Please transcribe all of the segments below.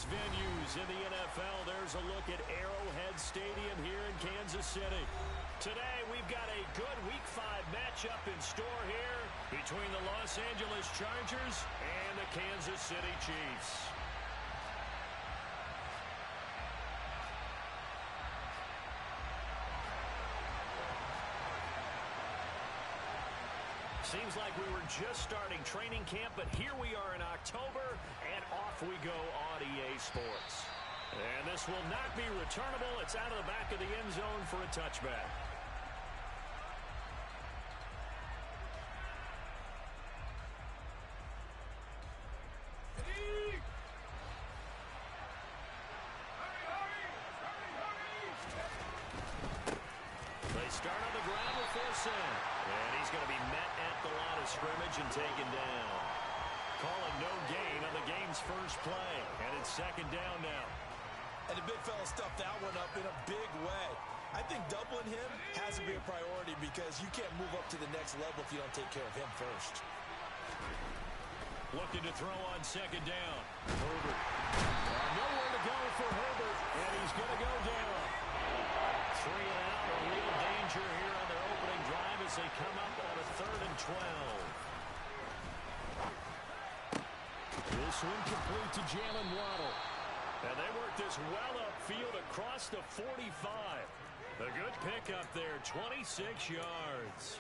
famous venues in the NFL. There's a look at Arrowhead Stadium here in Kansas City. Today, we've got a good Week 5 matchup in store here between the Los Angeles Chargers and the Kansas City Chiefs. Seems like we were just starting training camp, but here we are in October, and off we go on EA Sports. And this will not be returnable. It's out of the back of the end zone for a touchback. They start on the ground with force in. And he's going to be met at the line of scrimmage and taken down. Calling no gain on the game's first play. And it's second down now. And the big fella stuffed that one up in a big way. I think doubling him has to be a priority because you can't move up to the next level if you don't take care of him first. Looking to throw on second down. Herbert. Nowhere to go for Herbert. And he's going to go down. 3 and out. A real danger here on their opening drive as they come up on a 3rd and 12. This one complete to Jalen Waddle. And they work this well upfield across the 45. A good pickup there, 26 yards.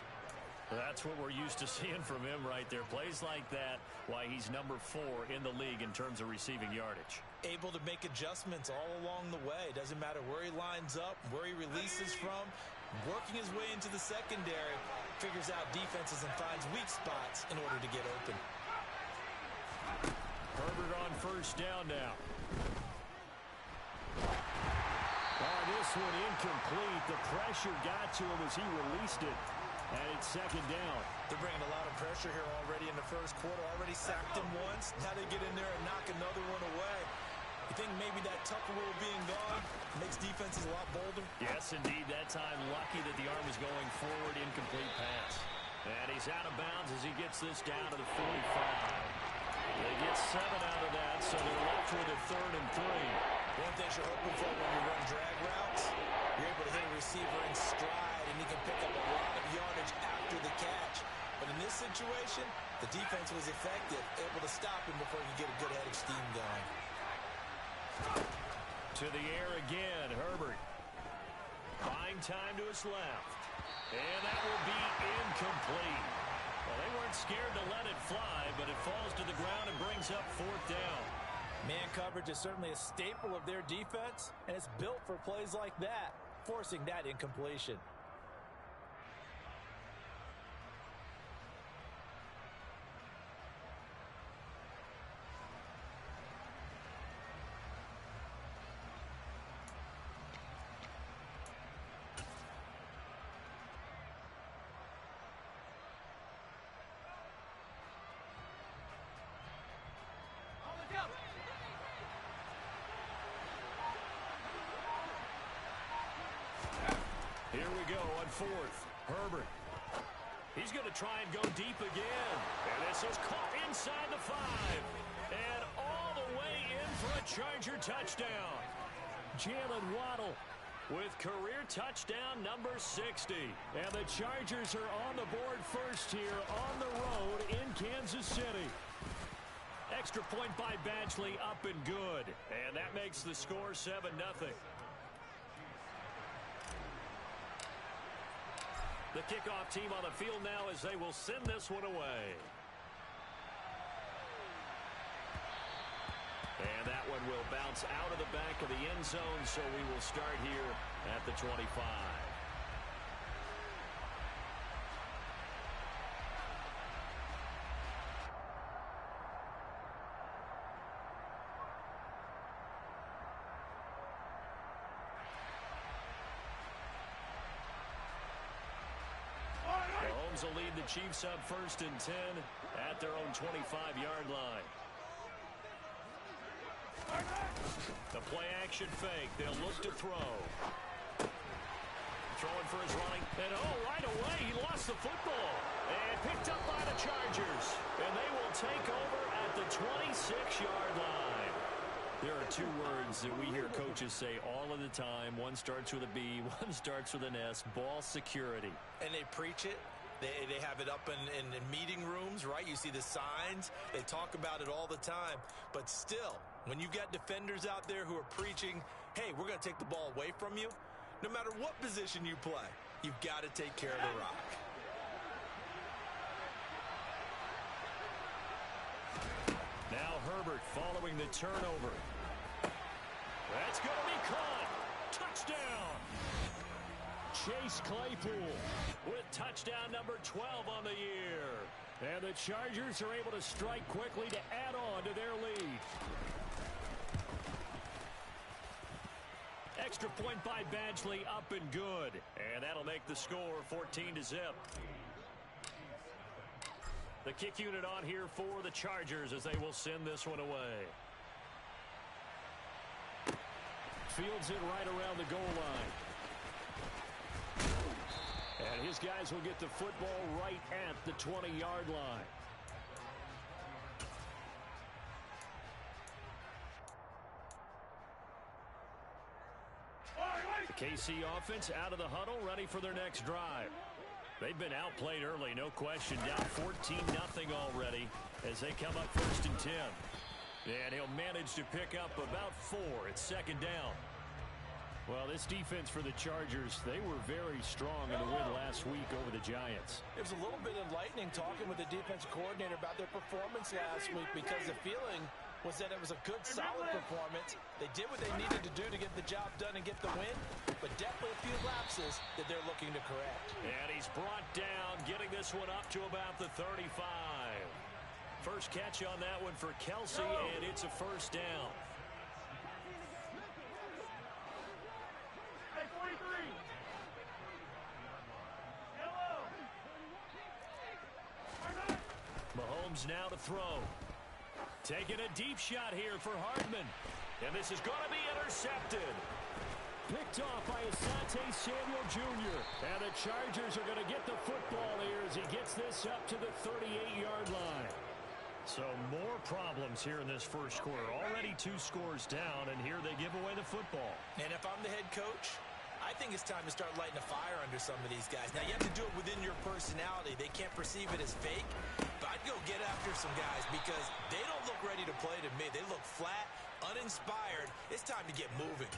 That's what we're used to seeing from him right there. Plays like that, why he's number 4 in the league in terms of receiving yardage. Able to make adjustments all along the way. Doesn't matter where he lines up, where he releases from. Working his way into the secondary, figures out defenses and finds weak spots in order to get open. Herbert on first down now. This one incomplete. The pressure got to him as he released it. And it's second down. They're bringing a lot of pressure here already in the first quarter. Already sacked him once. Now they get in there and knock another one away. You think maybe that Tucker rule being gone makes defenses a lot bolder? Yes, indeed. That time lucky that the arm was going forward. Incomplete pass. And he's out of bounds as he gets this down to the 45. They get 7 out of that, so they're left with a 3rd and 3. One thing you're hoping for when you run drag routes, you're able to hit a receiver in stride, and he can pick up a lot of yardage after the catch. But in this situation, the defense was effective, able to stop him before he could get a good head of steam going. To the air again, Herbert. Buying time to his left. And that will be incomplete. Well, they weren't scared to let it fly, but it falls to the ground and brings up 4th down. Man coverage is certainly a staple of their defense, and it's built for plays like that, forcing that incompletion. Here we go on 4th. Herbert. He's going to try and go deep again. And this is caught inside the 5. And all the way in for a Charger touchdown. Jalen Waddle with career touchdown number 60. And the Chargers are on the board first here on the road in Kansas City. Extra point by Badgley up and good. And that makes the score 7-0. The kickoff team on the field now as they will send this one away. And that one will bounce out of the back of the end zone, so we will start here at the 25. Mahomes will lead the Chiefs up 1st and 10 at their own 25-yard line. The play-action fake. They'll look to throw. Throwing for his running. And, right away, he lost the football. And picked up by the Chargers. And they will take over at the 26-yard line. There are two words that we hear coaches say all of the time. One starts with a B, one starts with an S, ball security. And they preach it. They have it up in meeting rooms, right? You see the signs. They talk about it all the time. But still, when you've got defenders out there who are preaching, hey, we're going to take the ball away from you, no matter what position you play, you've got to take care of the rock. Now Herbert following the turnover. That's going to be caught. Touchdown. Chase Claypool with touchdown number 12 on the year. And the Chargers are able to strike quickly to add on to their lead. Extra point by Badgley, up and good. And that'll make the score 14-0. The kick unit on here for the Chargers as they will send this one away. Fields it right around the goal line. And his guys will get the football right at the 20-yard line. The KC offense out of the huddle, ready for their next drive. They've been outplayed early, no question. Down 14-0 already as they come up 1st and 10. And he'll manage to pick up about 4. It's 2nd down. Well, this defense for the Chargers, they were very strong in the win last week over the Giants. It was a little bit enlightening talking with the defensive coordinator about their performance last week because the feeling was that it was a good, solid performance. They did what they needed to do to get the job done and get the win, but definitely a few lapses that they're looking to correct. And he's brought down, getting this one up to about the 35. First catch on that one for Kelsey, and it's a 1st down. Mahomes now to throw. Taking a deep shot here for Hardman. And this is going to be intercepted. Picked off by Asante Samuel Jr. And the Chargers are going to get the football here as he gets this up to the 38-yard line. So more problems here in this first quarter. Already 2 scores down, and here they give away the football. And if I'm the head coach, I think it's time to start lighting a fire under some of these guys. Now, you have to do it within your personality. They can't perceive it as fake. But I'd go get after some guys because they don't look ready to play to me. They look flat, uninspired. It's time to get moving.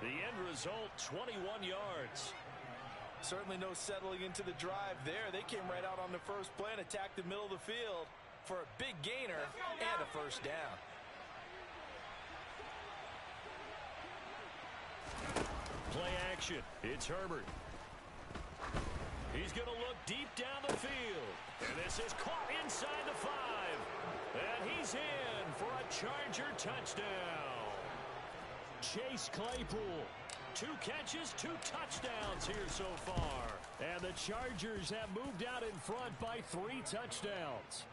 The end result, 21 yards. Certainly no settling into the drive there. They came right out on the first play and attacked the middle of the field for a big gainer and a 1st down. Play action. It's Herbert. He's going to look deep down the field. And this is caught inside the 5. And he's in for a Charger touchdown. Chase Claypool. 2 catches, 2 touchdowns here so far. And the Chargers have moved out in front by 3 touchdowns.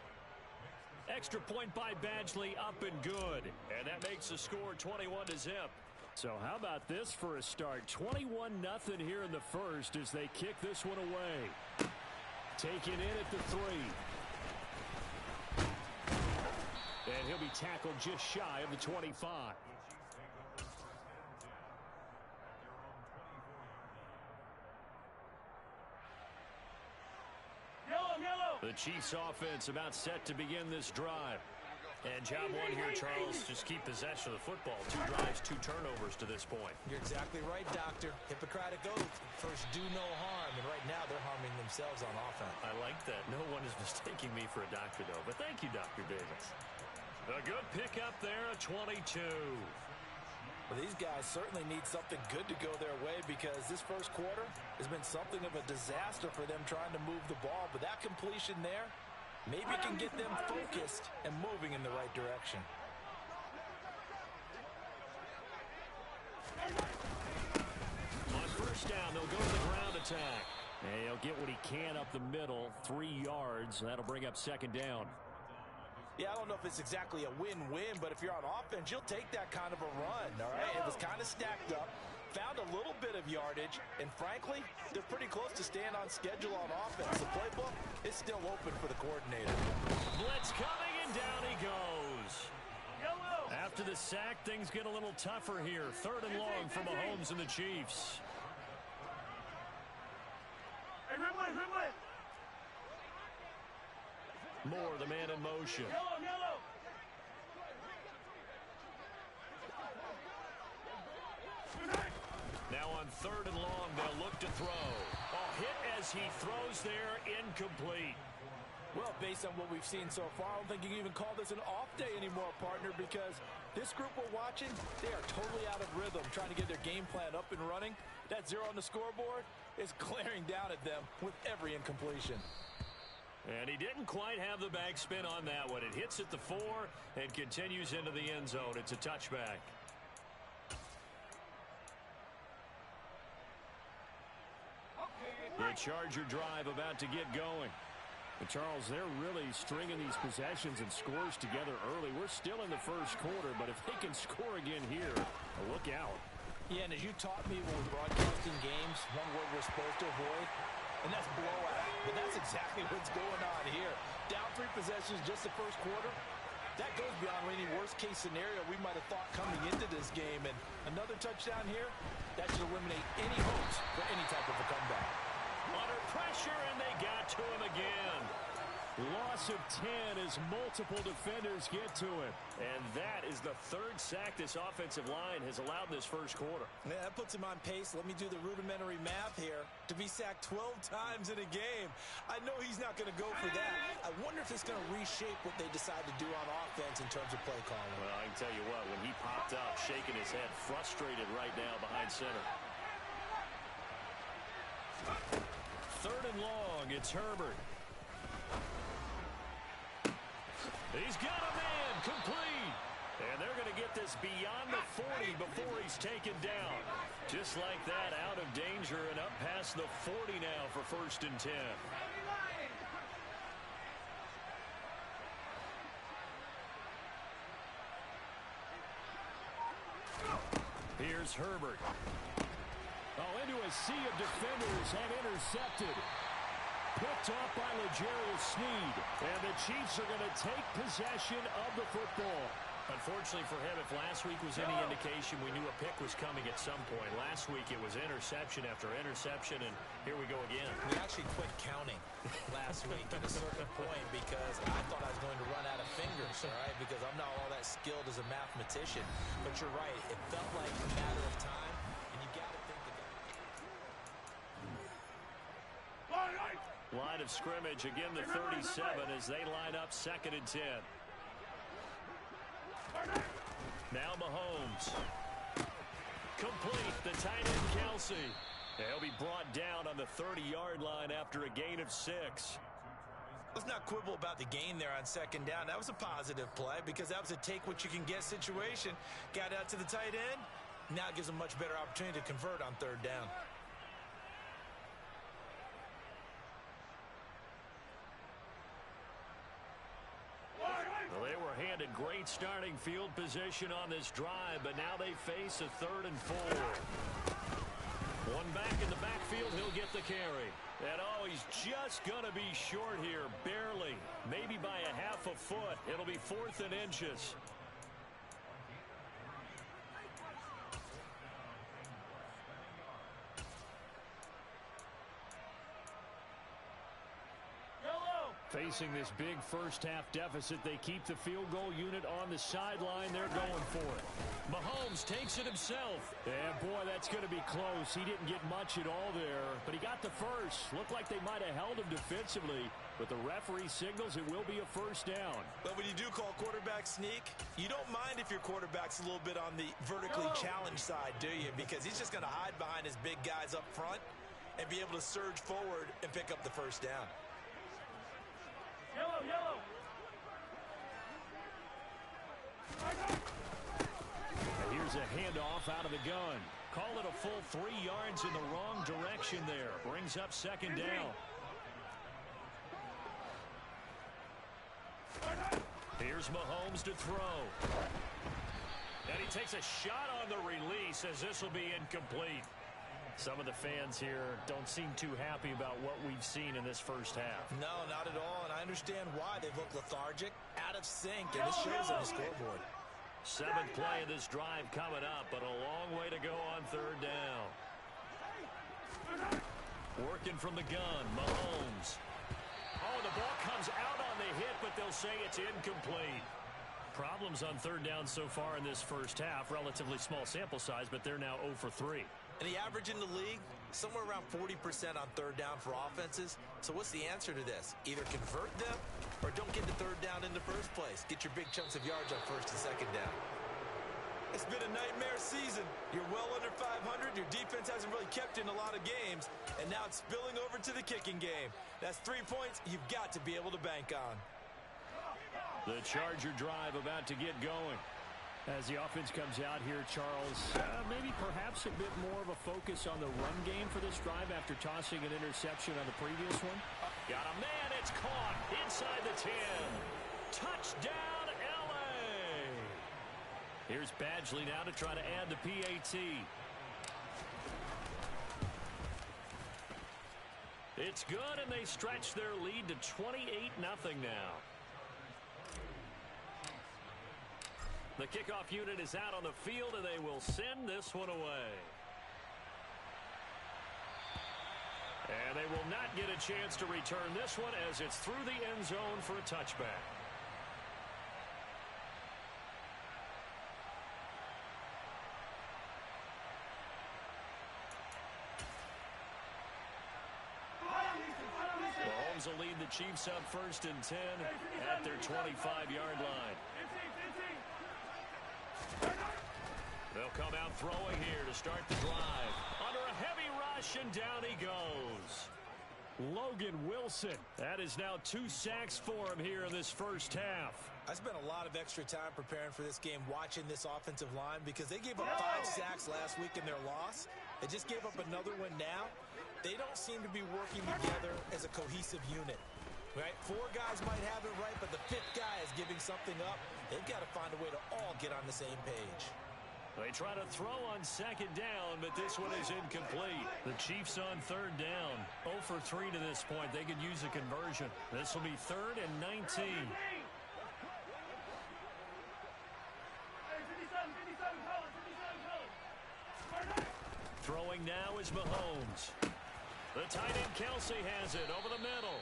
Extra point by Badgley, up and good. And that makes the score 21-0. So how about this for a start? 21-0 here in the first as they kick this one away. Taken in at the 3. And he'll be tackled just shy of the 25. The Chiefs offense about set to begin this drive. And job one here, Charles, just keep possession of the football. 2 drives, 2 turnovers to this point. You're exactly right, Doctor. Hippocratic oath. First, do no harm. And right now, they're harming themselves on offense. I like that. No one is mistaking me for a doctor, though. But thank you, Dr. Davis. A good pickup there, a 22. Well, these guys certainly need something good to go their way because this first quarter has been something of a disaster for them trying to move the ball. But that completion there maybe can get them focused and moving in the right direction. On 1st down, they'll go to the ground attack. And he'll get what he can up the middle, 3 yards. That'll bring up 2nd down. Yeah, I don't know if it's exactly a win-win, but if you're on offense, you'll take that kind of a run, all right? It was kind of stacked up, found a little bit of yardage, and frankly, they're pretty close to staying on schedule on offense. The playbook is still open for the coordinator. Blitz coming, and down he goes. After the sack, things get a little tougher here. 3rd and long for Mahomes and the Chiefs. Moore, the man in motion. Now on 3rd and long, they'll look to throw. A hit as he throws there, incomplete. Well, based on what we've seen so far, I don't think you can even call this an off day anymore, partner, because this group we're watching, they are totally out of rhythm, trying to get their game plan up and running. That 0 on the scoreboard is glaring down at them with every incompletion. And he didn't quite have the backspin on that one. It hits at the 4 and continues into the end zone. It's a touchback. The Charger drive about to get going. And Charles, they're really stringing these possessions and scores together early. We're still in the first quarter, but if they can score again here, look out. Yeah, and as you taught me when we're broadcasting games, one word we're supposed to avoid, and that's blowout. But that's exactly what's going on here. Down 3 possessions just the first quarter. That goes beyond any worst-case scenario we might have thought coming into this game. And another touchdown here, that should eliminate any hopes for any type of a comeback. Under pressure, and they got to him again. Loss of 10 as multiple defenders get to him. And that is the 3rd sack this offensive line has allowed this first quarter. Man, that puts him on pace. Let me do the rudimentary math here. To be sacked 12 times in a game, I know he's not going to go for that. I wonder if it's going to reshape what they decide to do on offense in terms of play calling. Well, I can tell you what, when he popped up, shaking his head, frustrated right now behind center. 3rd and long, it's Herbert. He's got a man, complete. And they're going to get this beyond the 40 before he's taken down. Just like that, out of danger and up past the 40 now for 1st and 10. Here's Herbert. Oh, into a sea of defenders and intercepted. Picked off by L'Jarius Sneed. And the Chiefs are going to take possession of the football. Unfortunately for him, if last week was any indication, we knew a pick was coming at some point. Last week it was interception after interception, and here we go again. We actually quit counting last week at a certain point because I thought I was going to run out of fingers, all right, because I'm not all that skilled as a mathematician. But you're right. It felt like a matter of time, and you got to think the guy. Line of scrimmage, again the 37 as they line up 2nd and 10. Now Mahomes. Complete, the tight end Kelsey. He'll be brought down on the 30-yard line after a gain of 6. Let's not quibble about the gain there on 2nd down. That was a positive play because that was a take-what-you-can-get situation. Got out to the tight end. Now it gives them much better opportunity to convert on 3rd down. Well, they were handed great starting field position on this drive, but now they face a 3rd and 4. One back in the backfield, he'll get the carry. And oh, he's just going to be short here, barely. Maybe by a half a foot. It'll be 4th and inches. Facing this big first-half deficit, they keep the field goal unit on the sideline. They're going for it. Mahomes takes it himself. And, boy, that's going to be close. He didn't get much at all there, but he got the first. Looked like they might have held him defensively, but the referee signals it will be a 1st down. But when you do call quarterback sneak, you don't mind if your quarterback's a little bit on the vertically challenged side, do you? Because he's just going to hide behind his big guys up front and be able to surge forward and pick up the 1st down. Yellow. Here's a handoff out of the gun. Call it a full 3 yards in the wrong direction there. Brings up 2nd down. Here's Mahomes to throw. And he takes a shot on the release as this will be incomplete. Some of the fans here don't seem too happy about what we've seen in this first half. No, not at all, and I understand why. They've looked lethargic, out of sync, and this shows on the scoreboard. Seventh play of this drive coming up, but a long way to go on third down. Working from the gun, Mahomes. Oh, the ball comes out on the hit, but they'll say it's incomplete. Problems on third down so far in this first half. Relatively small sample size, but they're now 0 for 3. And the average in the league, somewhere around 40% on third down for offenses. So what's the answer to this? Either convert them or don't get the third down in the first place. Get your big chunks of yards on first and second down. It's been a nightmare season. You're well under 500. Your defense hasn't really kept in a lot of games. And now it's spilling over to the kicking game. That's 3 points you've got to be able to bank on. The Charger drive about to get going. As the offense comes out here, Charles, maybe perhaps a bit more of a focus on the run game for this drive after tossing an interception on the previous one. Got a man. It's caught inside the 10. Touchdown, L.A. Here's Badgley now to try to add the PAT. It's good, and they stretch their lead to 28-0 now. The kickoff unit is out on the field, and they will send this one away. And they will not get a chance to return this one as it's through the end zone for a touchback. Mahomes will lead the Chiefs up 1st and 10 at their 25-yard line. They'll come out throwing here to start the drive. Under a heavy rush, and down he goes. Logan Wilson. That is now 2 sacks for him here in this first half. I spent a lot of extra time preparing for this game watching this offensive line because they gave up 5 sacks last week in their loss. They just gave up another one now. They don't seem to be working together as a cohesive unit. Right? 4 guys might have it right, but the 5th guy is giving something up. They've got to find a way to all get on the same page. They try to throw on second down, but this one is incomplete. The Chiefs on third down. 0 for 3 to this point. They could use a conversion. This will be 3rd and 19. Throwing now is Mahomes. The tight end Kelsey has it over the middle.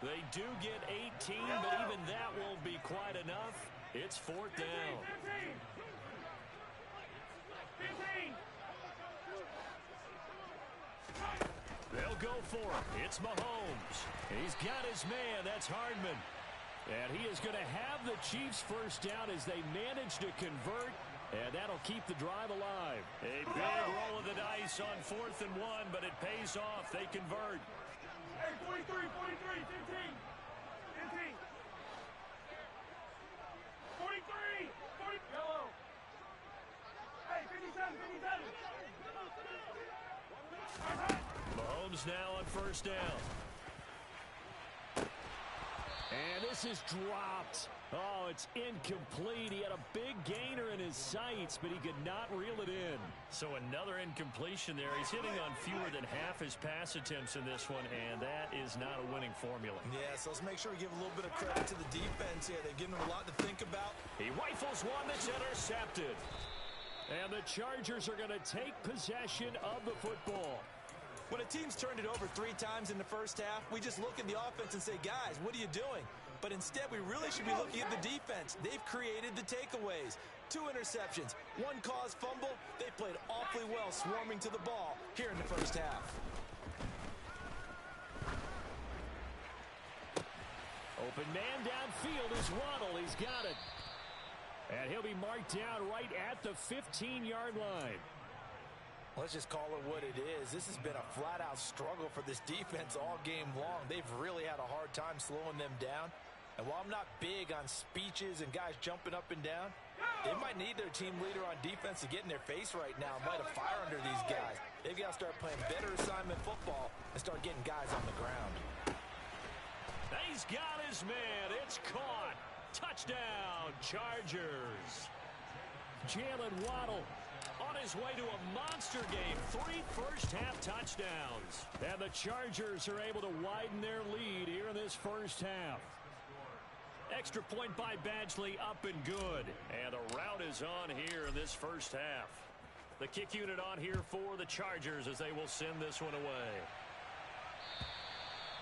They do get 18, but even that won't be quite enough. It's 4th down. They'll go for it. It's Mahomes. He's got his man. That's Hardman. And he is going to have the Chiefs first down as they manage to convert, and that'll keep the drive alive. A big roll of the dice on 4th and 1, but it pays off. They convert. Hey, 43, 43, 15, 15. 43, 40, yellow. Hey, 57, 57. Mahomes now on 1st down. And this is dropped. Oh, it's incomplete. He had a big gainer in his sights, but he could not reel it in. So another incompletion there. He's hitting on fewer than half his pass attempts in this one, and that is not a winning formula. Yeah, so let's make sure we give a little bit of credit to the defense here. They've given them a lot to think about. He rifles one that's intercepted. And the Chargers are going to take possession of the football. When a team's turned it over 3 times in the first half, we just look at the offense and say, guys, what are you doing? But instead, we really should be looking at the defense. They've created the takeaways. 2 interceptions, 1 caused fumble. They played awfully well swarming to the ball here in the first half. Open man downfield is Waddle. He's got it. And he'll be marked down right at the 15-yard line. Let's just call it what it is. This has been a flat-out struggle for this defense all game long. They've really had a hard time slowing them down. And while I'm not big on speeches and guys jumping up and down, they might need their team leader on defense to get in their face right now and light a fire under these guys. They've got to start playing better assignment football and start getting guys on the ground. He's got his man. It's caught. Touchdown, Chargers. Jalen Waddle on his way to a monster game. 3 first-half touchdowns. And the Chargers are able to widen their lead here in this first half. Extra point by Badgley, up and good. And the rout is on here in this first half. The kick unit on here for the Chargers as they will send this one away.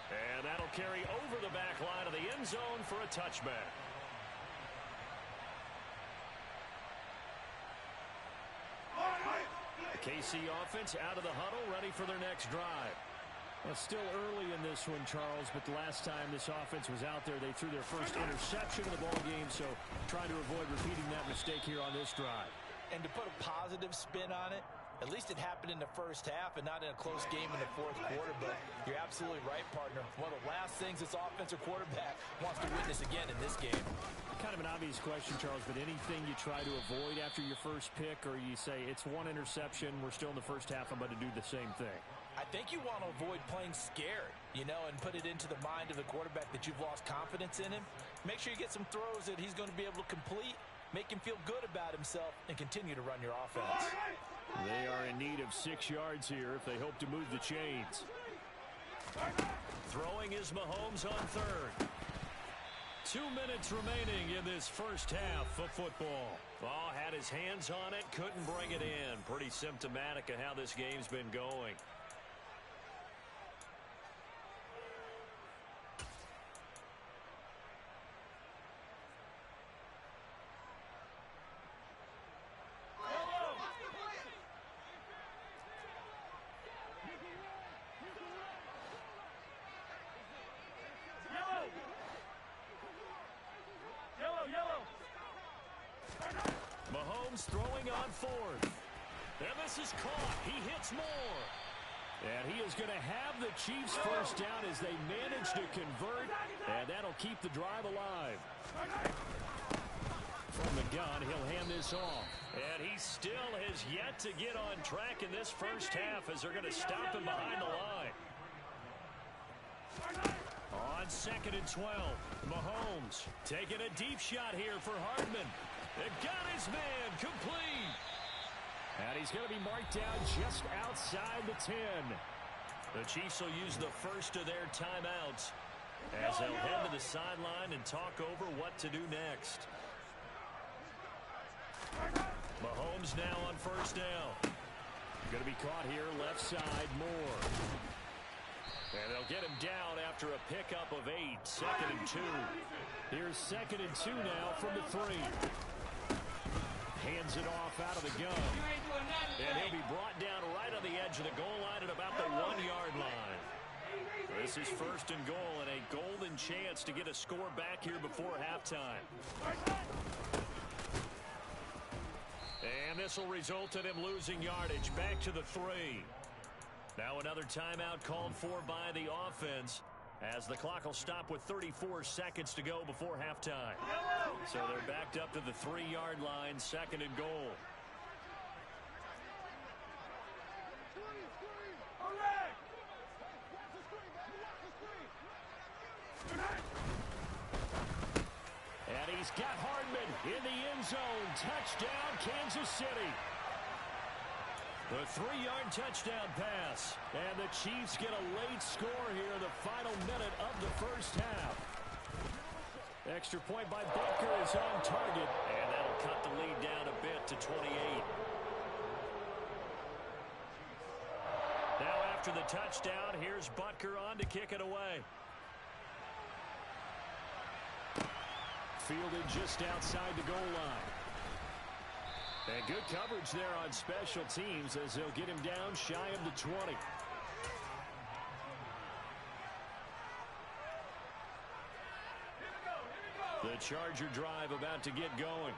And that'll carry over the back line of the end zone for a touchback. The KC offense out of the huddle, ready for their next drive. Well, still early in this one, Charles, but the last time this offense was out there, they threw their first interception of the ball game, so trying to avoid repeating that mistake here on this drive. And to put a positive spin on it, at least it happened in the first half and not in a close game in the fourth quarter, but you're absolutely right, partner. One of the last things this offensive quarterback wants to witness again in this game. Kind of an obvious question, Charles, but anything you try to avoid after your first pick, or you say it's one interception, we're still in the first half, I'm going to do the same thing? I think you want to avoid playing scared, you know, and put it into the mind of the quarterback that you've lost confidence in him. Make sure you get some throws that he's going to be able to complete, make him feel good about himself, and continue to run your offense. They are in need of 6 yards here if they hope to move the chains. Throwing is Mahomes on third. 2 minutes remaining in this first half of football. Oh, had his hands on it, couldn't bring it in. Pretty symptomatic of how this game's been going. Mahomes throwing on fourth. And this is caught. He hits more. And he is going to have the Chiefs first down as they manage to convert. And that'll keep the drive alive. From the gun, he'll hand this off. And he still has yet to get on track in this first half as they're going to stop him behind the line. On 2nd and 12, Mahomes taking a deep shot here for Hardman. It got his man complete. And he's going to be marked down just outside the 10. The Chiefs will use the first of their timeouts as they'll head to the sideline and talk over what to do next. Mahomes now on first down. Going to be caught here left side, Moore. And they'll get him down after a pickup of 8. 2nd and 2. Here's 2nd and 2 now from the 3. Hands it off out of the gun. And he'll be brought down right on the edge of the goal line at about the 1-yard line. This is 1st and goal and a golden chance to get a score back here before halftime. And this will result in him losing yardage back to the 3. Now another timeout called for by the offense as the clock will stop with 34 seconds to go before halftime. So they're backed up to the 3-yard line, 2nd and goal. And he's got Hardman in the end zone. Touchdown, Kansas City. The 3-yard touchdown pass. And the Chiefs get a late score here in the final minute of the first half. Extra point by Butker is on target. And that'll cut the lead down a bit to 28. Now after the touchdown, here's Butker on to kick it away. Fielded just outside the goal line. And good coverage there on special teams as they'll get him down shy of the 20. The Charger drive about to get going.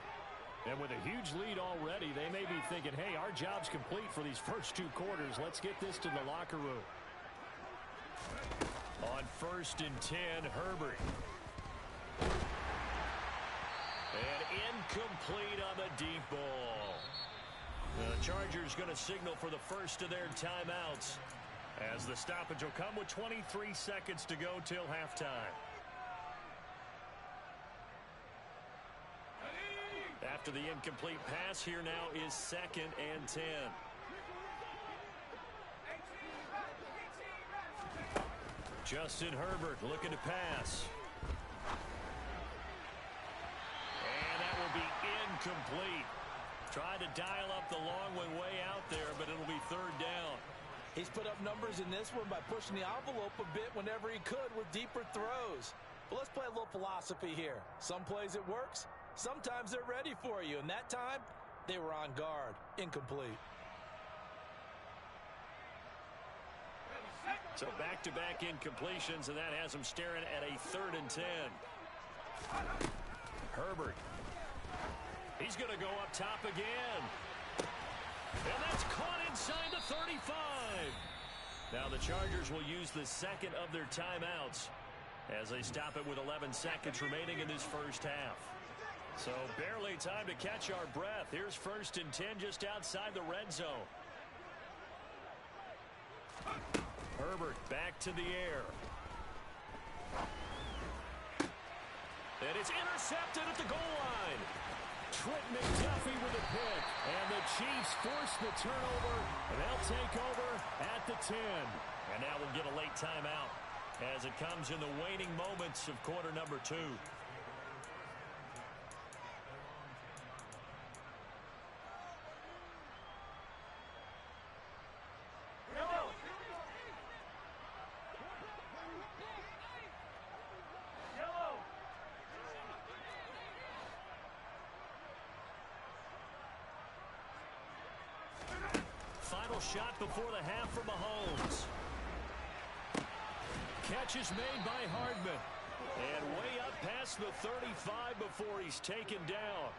And with a huge lead already, they may be thinking, hey, our job's complete for these first 2 quarters. Let's get this to the locker room. On 1st and 10, Herbert. And incomplete on the deep ball. The Chargers going to signal for the first of their timeouts as the stoppage will come with 23 seconds to go till halftime. After the incomplete pass, here now is 2nd and 10. Justin Herbert looking to pass. complete. Tried to dial up the long one way out there, but it'll be third down. He's put up numbers in this one by pushing the envelope a bit whenever he could with deeper throws. But let's play a little philosophy here. Some plays it works. Sometimes they're ready for you. And that time, they were on guard. Incomplete. So back-to-back incompletions, and that has him staring at a 3rd and 10. Herbert. He's going to go up top again. And that's caught inside the 35. Now the Chargers will use the second of their timeouts as they stop it with 11 seconds remaining in this first half. So barely time to catch our breath. Here's 1st and 10 just outside the red zone. Herbert back to the air. And it's intercepted at the goal line. Trent McDuffie with a pick. And the Chiefs force the turnover, and they'll take over at the 10. And now we'll get a late timeout as it comes in the waning moments of quarter number 2. Final shot before the half for Mahomes. Catch is made by Hardman. And way up past the 35 before he's taken down.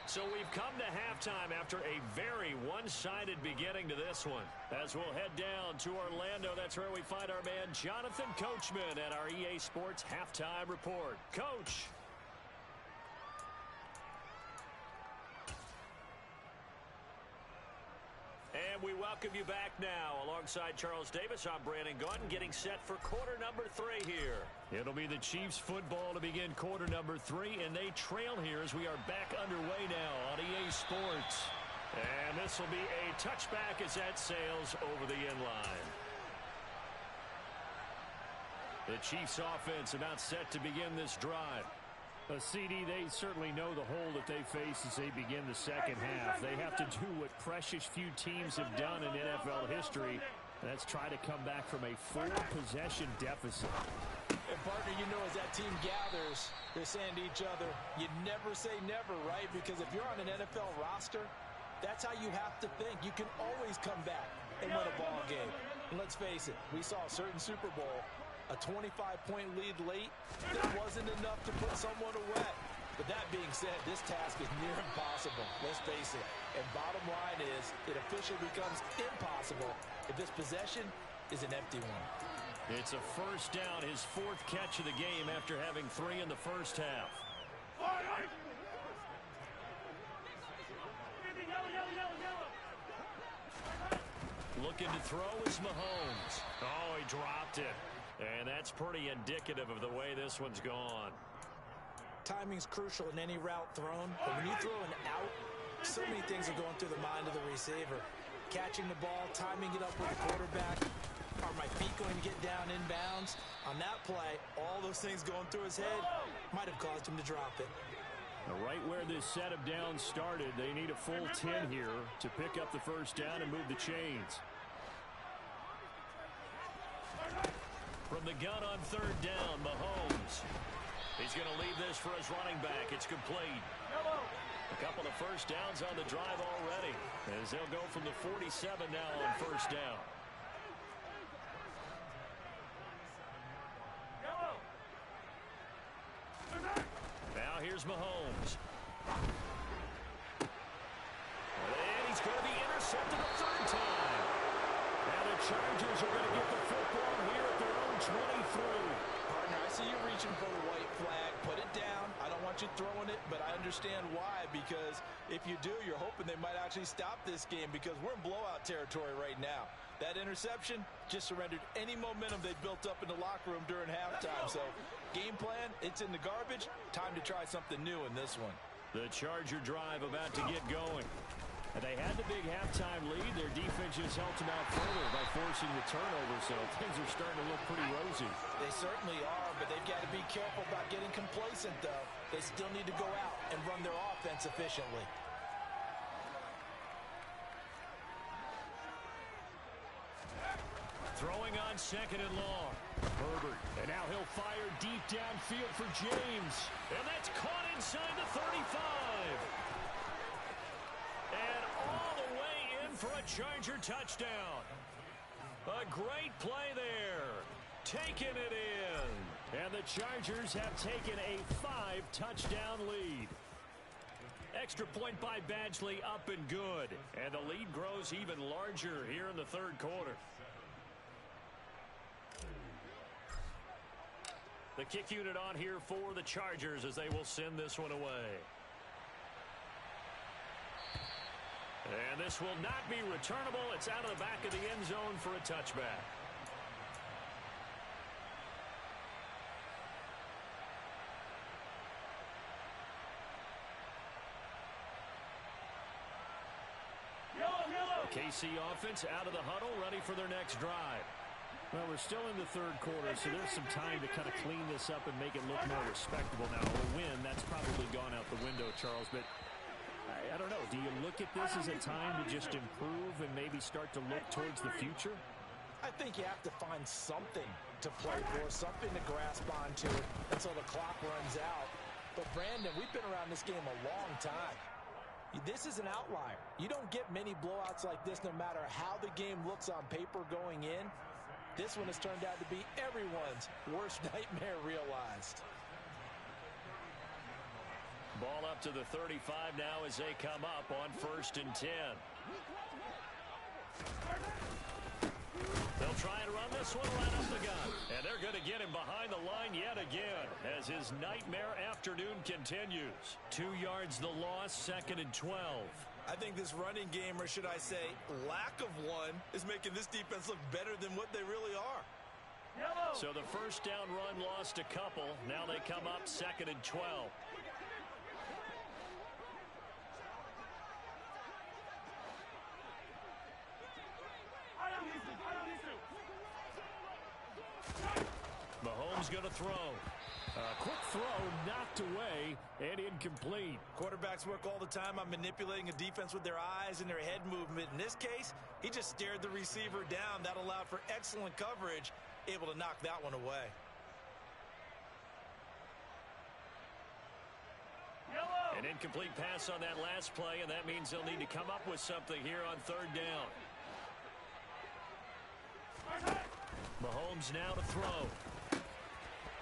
So we've come to halftime after a very one-sided beginning to this one. As we'll head down to Orlando, that's where we find our man Jonathan Coachman at our EA Sports Halftime Report. Coach. And we welcome you back now. Alongside Charles Davis, I'm Brandon Gaudin, getting set for quarter number 3 here. It'll be the Chiefs football to begin quarter number 3, and they trail here as we are back underway now on EA Sports. And this will be a touchback as that sails over the end line. The Chiefs offense about set to begin this drive. CD, they certainly know the hole that they face as they begin the second half. They have to do what precious few teams have done in NFL history. That's try to come back from a 4-possession deficit. And partner, you know, as that team gathers, they're saying to each other, you never say never, right? Because if you're on an NFL roster, that's how you have to think. You can always come back and win a ball game. And let's face it, we saw a certain Super Bowl, a 25-point lead late, that wasn't enough to put someone away. But that being said, this task is near impossible. Let's face it. And bottom line is, it officially becomes impossible if this possession is an empty one. It's a first down, his 4th catch of the game after having 3 in the first half. Looking to throw is Mahomes. Oh, he dropped it. And that's pretty indicative of the way this one's gone. Timing's crucial in any route thrown, but when you throw an out, so many things are going through the mind of the receiver. Catching the ball, timing it up with the quarterback. Are my feet going to get down inbounds? On that play, all those things going through his head might have caused him to drop it. Right where this set of downs started, they need a full 10 here to pick up the first down and move the chains. From the gun on 3rd down, Mahomes. He's going to leave this for his running back. It's complete. A couple of first downs on the drive already, as they'll go from the 47 now on first down. Now here's Mahomes. And he's going to be intercepted a 3rd time. And the Chargers are going to get the football here at their own 23. Partner, I see you reaching for the white flag. Put it down. I don't want you throwing it, but I understand why. Because if you do, you're hoping they might actually stop this game, because we're in blowout territory right now. That interception just surrendered any momentum they built up in the locker room during halftime. So, game plan, it's in the garbage. Time to try something new in this one. The Charger drive about to get going. And they had the big halftime lead. Their defense just helped them out further by forcing the turnover. So things are starting to look pretty rosy. They certainly are, but they've got to be careful about getting complacent, though. They still need to go out and run their offense efficiently. Throwing on second and long. Herbert. And now he'll fire deep downfield for James. And that's caught inside the 35. And all the way in for a Charger touchdown. A great play there. Taking it in. And the Chargers have taken a 5-touchdown lead. Extra point by Badgley, up and good. And the lead grows even larger here in the third quarter. The kick unit on here for the Chargers as they will send this one away. And this will not be returnable. It's out of the back of the end zone for a touchback. KC offense out of the huddle, ready for their next drive. Well, we're still in the third quarter, so there's some time to kind of clean this up and make it look more respectable now. A win, that's probably gone out the window, Charles, but I don't know. Do you look at this as a time to just improve and maybe start to look towards the future? I think you have to find something to play for, something to grasp onto until the clock runs out. But, Brandon, we've been around this game a long time. This is an outlier. You don't get many blowouts like this no matter how the game looks on paper going in. This one has turned out to be everyone's worst nightmare realized. Ball up to the 35 now as they come up on 1st and 10. They'll try and run this one right up the gut. And they're going to get him behind the line yet again as his nightmare afternoon continues. 2 yards the loss, 2nd and 12. I think this running game, or should I say lack of one, is making this defense look better than what they really are. So the first down run lost a couple. Now they come up 2nd and 12. Mahomes going to throw. Quick throw knocked away and incomplete. Quarterbacks work all the time on manipulating a defense with their eyes and their head movement. In this case, he just stared the receiver down. That allowed for excellent coverage, able to knock that one away. An incomplete pass on that last play, and that means they'll need to come up with something here on 3rd down. Mahomes now to throw.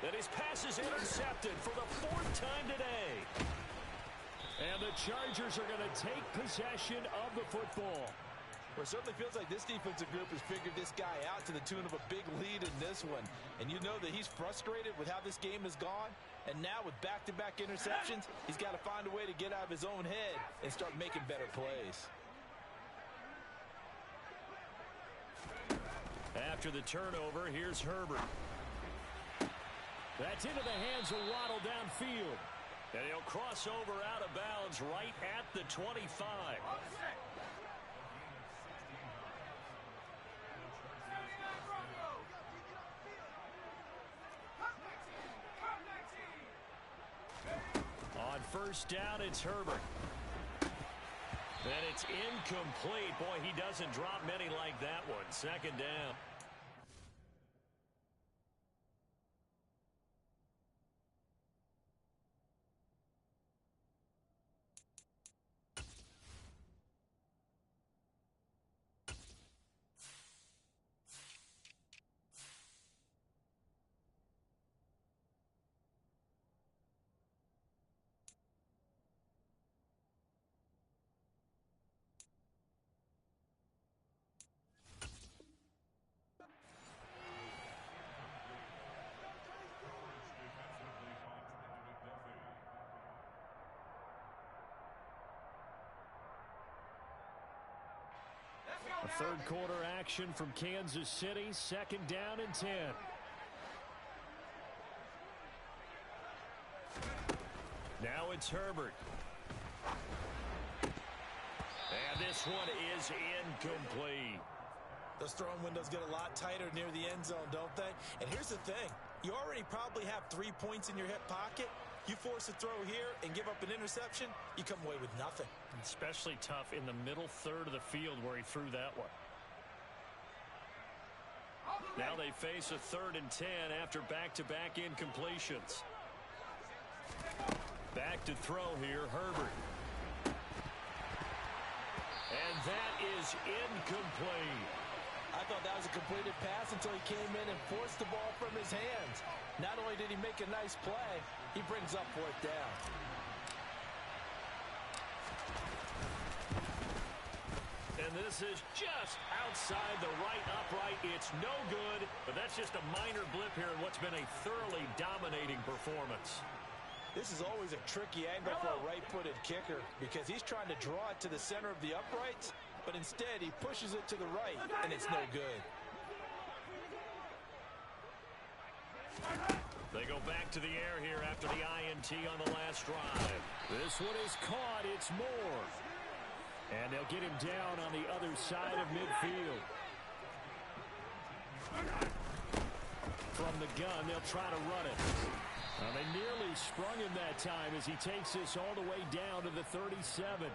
And his pass is intercepted for the 4th time today. And the Chargers are going to take possession of the football. Well, it certainly feels like this defensive group has figured this guy out to the tune of a big lead in this one. And you know that he's frustrated with how this game has gone. And now with back-to-back interceptions, he's got to find a way to get out of his own head and start making better plays. After the turnover, here's Herbert. That's into the hands of Waddle downfield. And he'll cross over out of bounds right at the 25. On 1st down, it's Herbert. And it's incomplete. Boy, he doesn't drop many like that one. 2nd down. A 3rd quarter action from Kansas City. 2nd down and 10. Now it's Herbert. And this one is incomplete. Those throwing windows get a lot tighter near the end zone, don't they? And here's the thing. You already probably have 3 points in your hip pocket. You force a throw here and give up an interception, you come away with nothing. Especially tough in the middle third of the field where he threw that one. Now they face a 3rd and 10 after back-to-back incompletions. Back to throw here, Herbert. And that is incomplete. I thought that was a completed pass until he came in and forced the ball from his hands. Not only did he make a nice play, he brings up 4th down. And this is just outside the right upright. It's no good, but that's just a minor blip here in what's been a thoroughly dominating performance. This is always a tricky angle for a right-footed kicker because he's trying to draw it to the center of the uprights, but instead he pushes it to the right, and it's no good. They go back to the air here after the INT on the last drive. This one is caught. It's Moore. And they'll get him down on the other side of midfield. From the gun, they'll try to run it. They nearly sprung him that time as he takes this all the way down to the 37.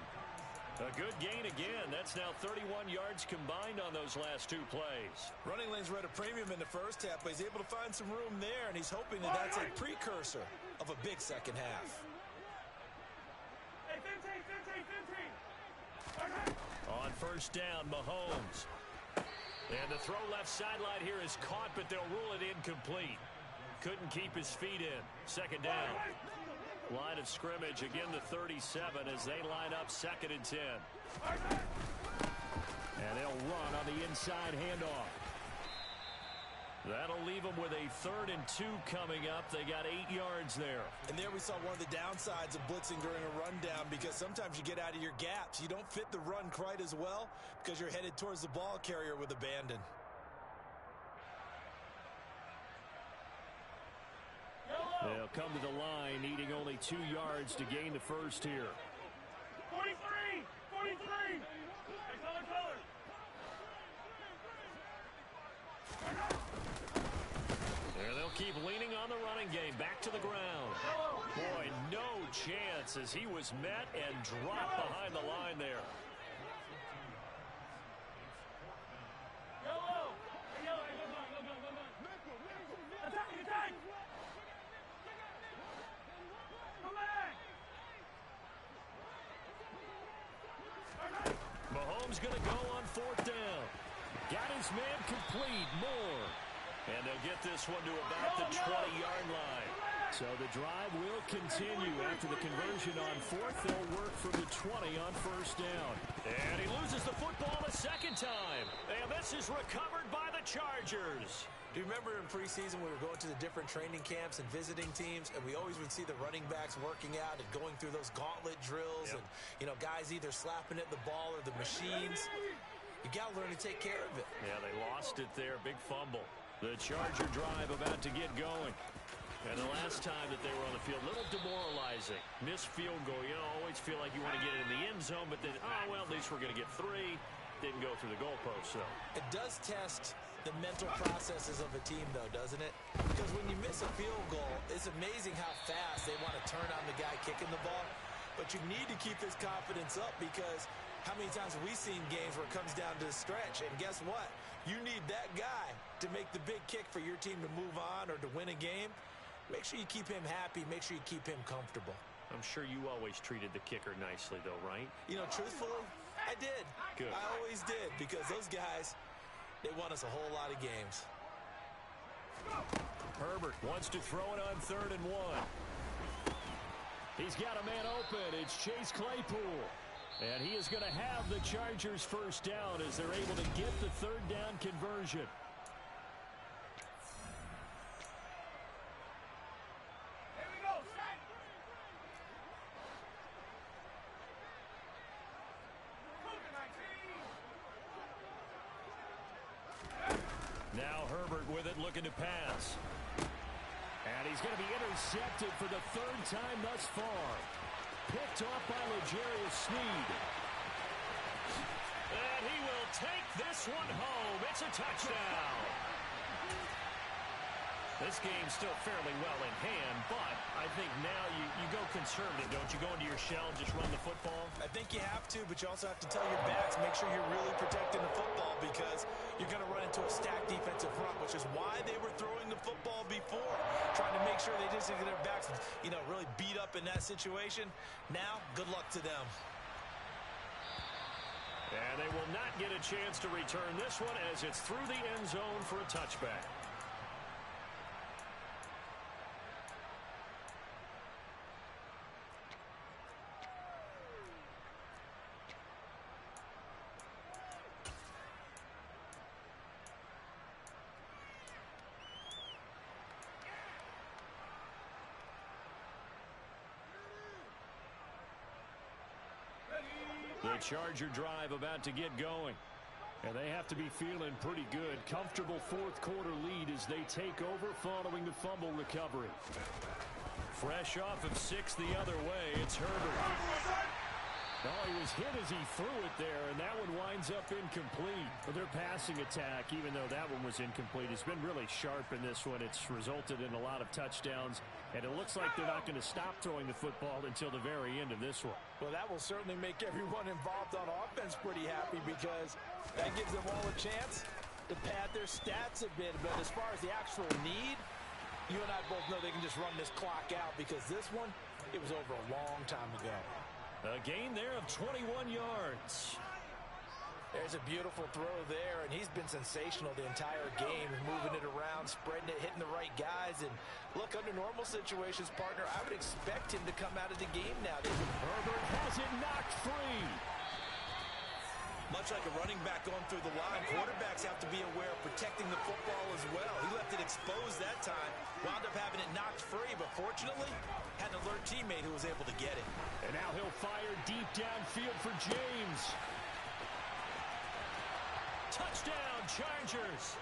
A good gain again. That's now 31 yards combined on those last 2 plays. Running lanes were at a premium in the first half, but he's able to find some room there, and he's hoping that that's a precursor of a big second half. Hey, 15. On first down, Mahomes. And the throw left sideline here is caught, but they'll rule it incomplete. Couldn't keep his feet in. 2nd down. Line of scrimmage, again the 37 as they line up 2nd and 10. And they'll run on the inside handoff. That'll leave them with a 3rd and 2 coming up. They got 8 yards there. And there we saw one of the downsides of blitzing during a rundown, because sometimes you get out of your gaps. You don't fit the run quite as well because you're headed towards the ball carrier with abandon. They'll come to the line, needing only 2 yards to gain the first here. 43. Hey, color. There they'll keep leaning on the running game. Back to the ground. Boy, no chance as he was met and dropped behind the line there. Yellow. Attack. Come back. Mahomes going to go on 4th down. Got his man complete, Moore. And they'll get this one to about the 20-yard line. So the drive will continue after the conversion on 4th. They'll work from the 20 on first down. And he loses the football a 2nd time. And this is recovered by the Chargers. Do you remember in preseason we were going to the different training camps and visiting teams, and we always would see the running backs working out and going through those gauntlet drills, and, you know, guys either slapping at the ball or the machines. You got to learn to take care of it. Yeah, they lost it there. Big fumble. The Charger drive about to get going. And the last time that they were on the field, a little demoralizing. Missed field goal. You know, always feel like you want to get it in the end zone, but then, oh, well, at least we're going to get 3. Didn't go through the goalpost, though. It does test the mental processes of a team, though, doesn't it? Because when you miss a field goal, it's amazing how fast they want to turn on the guy kicking the ball. But you need to keep his confidence up, because how many times have we seen games where it comes down to the stretch? And guess what? You need that guy to make the big kick for your team to move on or to win a game. Make sure you keep him happy. Make sure you keep him comfortable. I'm sure you always treated the kicker nicely, though, right? You know, truthfully, I did. Good. I always did, because those guys, they won us a whole lot of games. Herbert wants to throw it on 3rd and 1. He's got a man open. It's Chase Claypool. And he is going to have the Chargers first down as they're able to get the 3rd down conversion. Here we go. Now Herbert with it, looking to pass. And he's going to be intercepted for the 3rd time thus far. Picked off by L'Jarius Sneed. And he will take this one home. It's a touchdown. This game's still fairly well in hand, but I think now you go conservative, don't you? Go into your shell and just run the football? I think you have to, but you also have to tell your backs, make sure you're really protecting the football because you're going to run into a stacked defensive front, which is why they were throwing the football before, trying to make sure they didn't get their backs, really beat up in that situation. Now, good luck to them. And they will not get a chance to return this one as it's through the end zone for a touchback. The Charger drive about to get going. And they have to be feeling pretty good. Comfortable fourth quarter lead as they take over following the fumble recovery. Fresh off of 6 the other way, it's Herbert. Oh, he was hit as he threw it there, and that one winds up incomplete. But their passing attack, even though that one was incomplete, has been really sharp in this one. It's resulted in a lot of touchdowns, and it looks like they're not going to stop throwing the football until the very end of this one. Well, that will certainly make everyone involved on offense pretty happy because that gives them all a chance to pad their stats a bit. But as far as the actual need, you and I both know they can just run this clock out because this one, it was over a long time ago. A gain there of 21 yards. There's a beautiful throw there, and he's been sensational the entire game, moving it around, spreading it, hitting the right guys. And look, under normal situations, partner, I would expect him to come out of the game now. Herbert has it knocked free. Much like a running back going through the line, quarterbacks have to be aware of protecting the football as well. He left it exposed that time, wound up having it knocked free, but fortunately, had an alert teammate who was able to get it. And now he'll fire deep downfield for James. Touchdown, Chargers.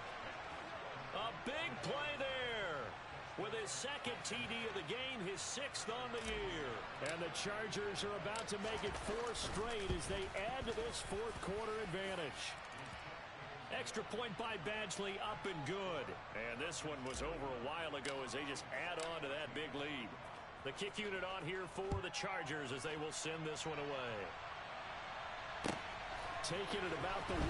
A big play there. With his second TD of the game, his 6th on the year. And the Chargers are about to make it 4 straight as they add to this fourth quarter advantage. Extra point by Badgley, up and good. And this one was over a while ago as they just add on to that big lead. The kick unit on here for the Chargers as they will send this one away. Taking it about the 1.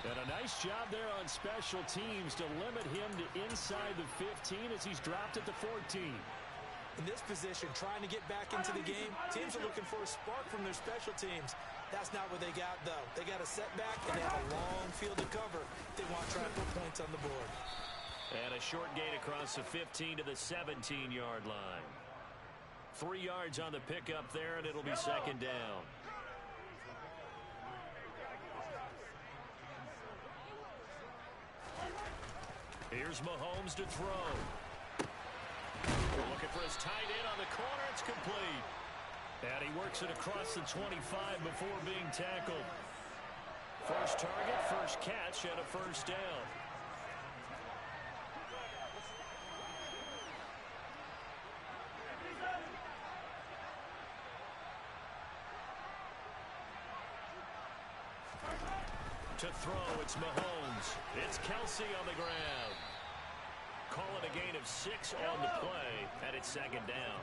And a nice job there on special teams to limit him to inside the 15 as he's dropped at the 14. In this position, trying to get back into the game, teams are looking for a spark from their special teams. That's not what they got, though. They got a setback, and they have a long field to cover. They want to try to put points on the board. And a short gain across the 15 to the 17-yard line. 3 yards on the pickup there, and it'll be second down. Here's Mahomes to throw. Looking for his tight end on the corner. It's complete. And he works it across the 25 before being tackled. First target, first catch, and a first down. To throw, it's Mahomes. It's Kelsey on the ground. Call it a gain of 6 on the play, and it's second down.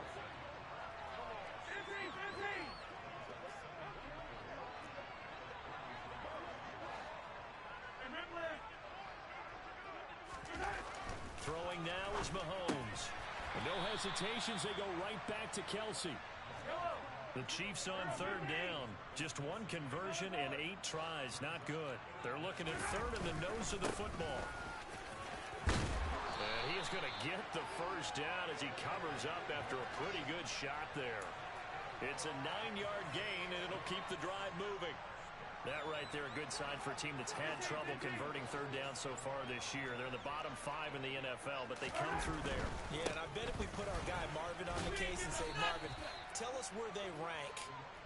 Throwing now is Mahomes. And no hesitations, they go right back to Kelsey. The Chiefs on third down. Just 1 conversion and 8 tries. Not good. They're looking at third in the nose of the football. And he is going to get the first down as he covers up after a pretty good shot there. It's a 9-yard gain, and it'll keep the drive moving. That right there, a good sign for a team that's had trouble converting third down so far this year. They're in the bottom 5 in the NFL, but they come through there. Yeah, and I bet if we put our guy Marvin on the case and say, Marvin, tell us where they rank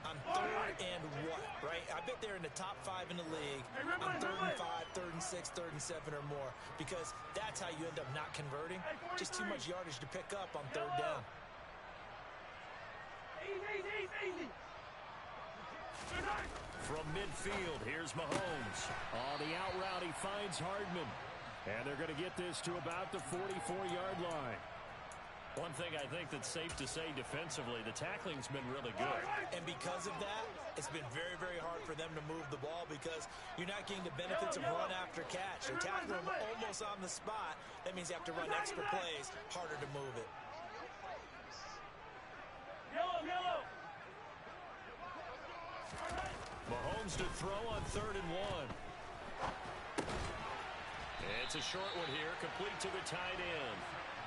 on third and what, right? I bet they're in the top 5 in the league on third and 5, third and 6, third and 7 or more, because that's how you end up not converting. Just too much yardage to pick up on third down. Easy. From midfield, here's Mahomes. On the out route, he finds Hardman. And they're going to get this to about the 44-yard line. One thing I think that's safe to say defensively, the tackling's been really good. And because of that, it's been very, very hard for them to move the ball because you're not getting the benefits of run after catch. They're tackling them almost on the spot. That means you have to run extra plays, harder to move it. Yellow. Mahomes to throw on 3rd and 1. It's a short one here, complete to the tight end.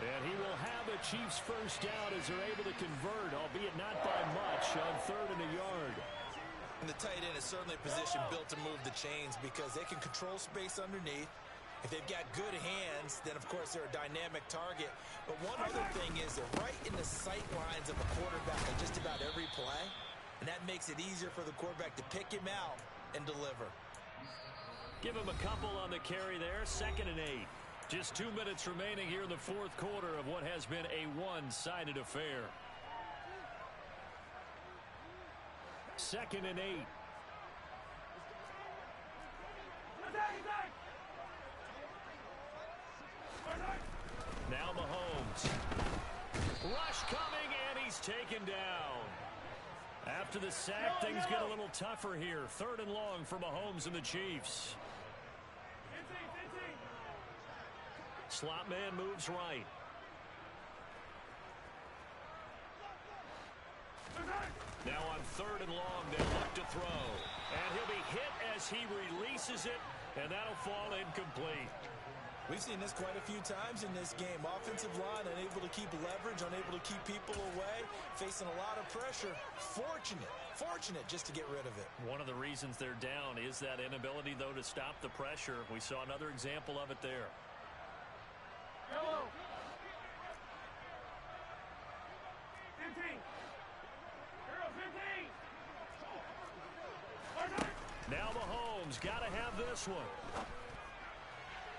And he will have a Chiefs first down as they're able to convert, albeit not by much, on 3rd and a yard. And the tight end is certainly a position built to move the chains because they can control space underneath. If they've got good hands, then, of course, they're a dynamic target. But one other thing is they're right in the sight lines of a quarterback on just about every play, and that makes it easier for the quarterback to pick him out and deliver. Give him a couple on the carry there, 2nd and 8. Just 2 minutes remaining here in the 4th quarter of what has been a one-sided affair. 2nd and 8. Now Mahomes. Rush coming, and he's taken down. After the sack, things get a little tougher here. 3rd and long for Mahomes and the Chiefs. Slot man moves right. Now on 3rd and long, they look to throw. And he'll be hit as he releases it, and that'll fall incomplete. We've seen this quite a few times in this game. Offensive line unable to keep leverage, unable to keep people away, facing a lot of pressure. Fortunate just to get rid of it. One of the reasons they're down is that inability, though, to stop the pressure. We saw another example of it there. Yellow. 15. 15. Now Mahomes got to have this one.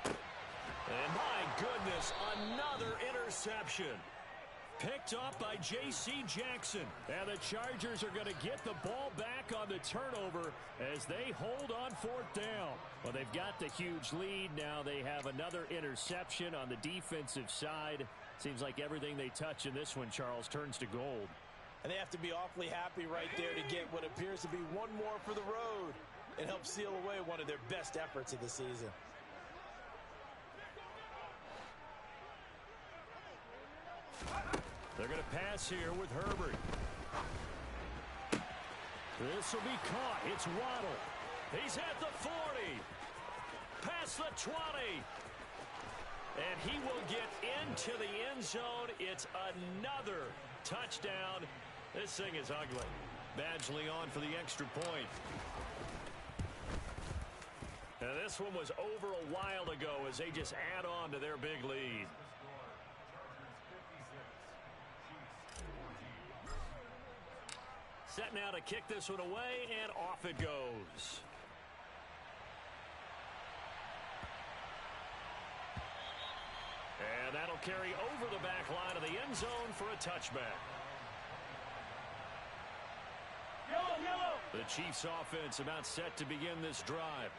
And my goodness, another interception. Picked off by J.C. Jackson. And the Chargers are going to get the ball back on the turnover as they hold on 4th down. Well, they've got the huge lead. Now they have another interception on the defensive side. Seems like everything they touch in this one, Charles, turns to gold. And they have to be awfully happy right there to get what appears to be one more for the road and help seal away one of their best efforts of the season. They're going to pass here with Herbert. This will be caught. It's Waddle. He's at the 40. Past the 20. And he will get into the end zone. It's another touchdown. This thing is ugly. Badgley on for the extra point. And this one was over a while ago as they just add on to their big lead. Set now to kick this one away, and off it goes. And that'll carry over the back line of the end zone for a touchback. Yellow. The Chiefs offense about set to begin this drive.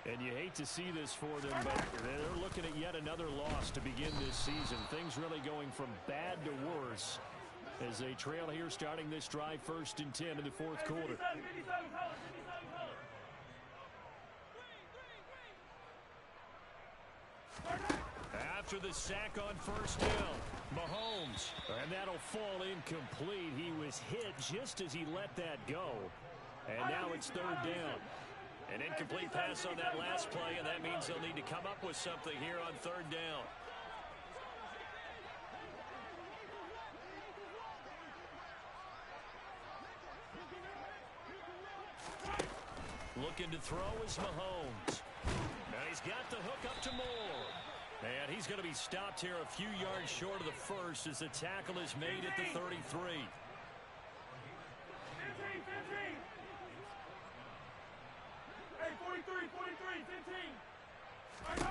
And you hate to see this for them, but they're looking at yet another loss to begin this season. Things really going from bad to worse as they trail here starting this drive 1st and 10 in the 4th quarter. 57 colors. After the sack on 1st down, Mahomes. And that'll fall incomplete. He was hit just as he let that go. And now it's 3rd down. An incomplete pass on that last play, and that means they'll need to come up with something here on 3rd down. Looking to throw is Mahomes. Now he's got the hook up to Moore. And he's going to be stopped here a few yards short of the first as the tackle is made at the 33. 15. Hey, 43, 15.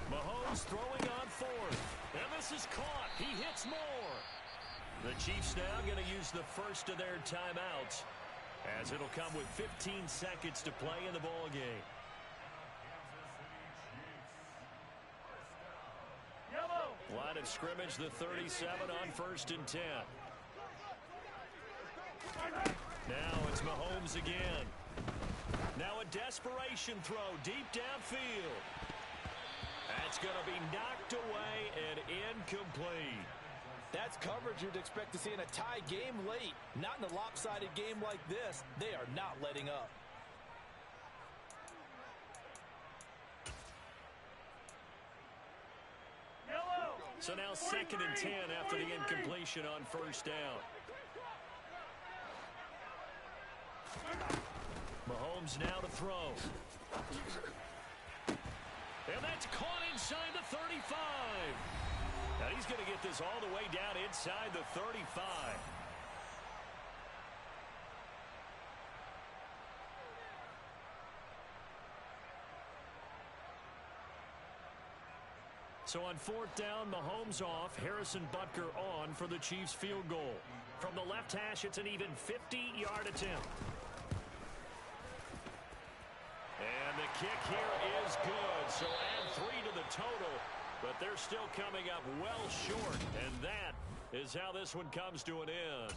Mahomes throwing on 4th. And this is caught. He hits Moore. The Chiefs now going to use the first of their timeouts, as it'll come with 15 seconds to play in the ball game. line of scrimmage, the 37 on 1st and 10. Now it's Mahomes again. Now a desperation throw deep downfield. That's going to be knocked away and incomplete. That's coverage you'd expect to see in a tie game late. Not in a lopsided game like this. They are not letting up. Yellow. So now 2nd and 10 after the incompletion on 1st down. Mahomes now to throw. And that's caught inside the 35. Now he's going to get this all the way down inside the 35. So on 4th down, Mahomes off, Harrison Butker on for the Chiefs field goal. From the left hash, it's an even 50-yard attempt. And the kick here is good, so add 3 to the total, but they're still coming up well short, and that is how this one comes to an end.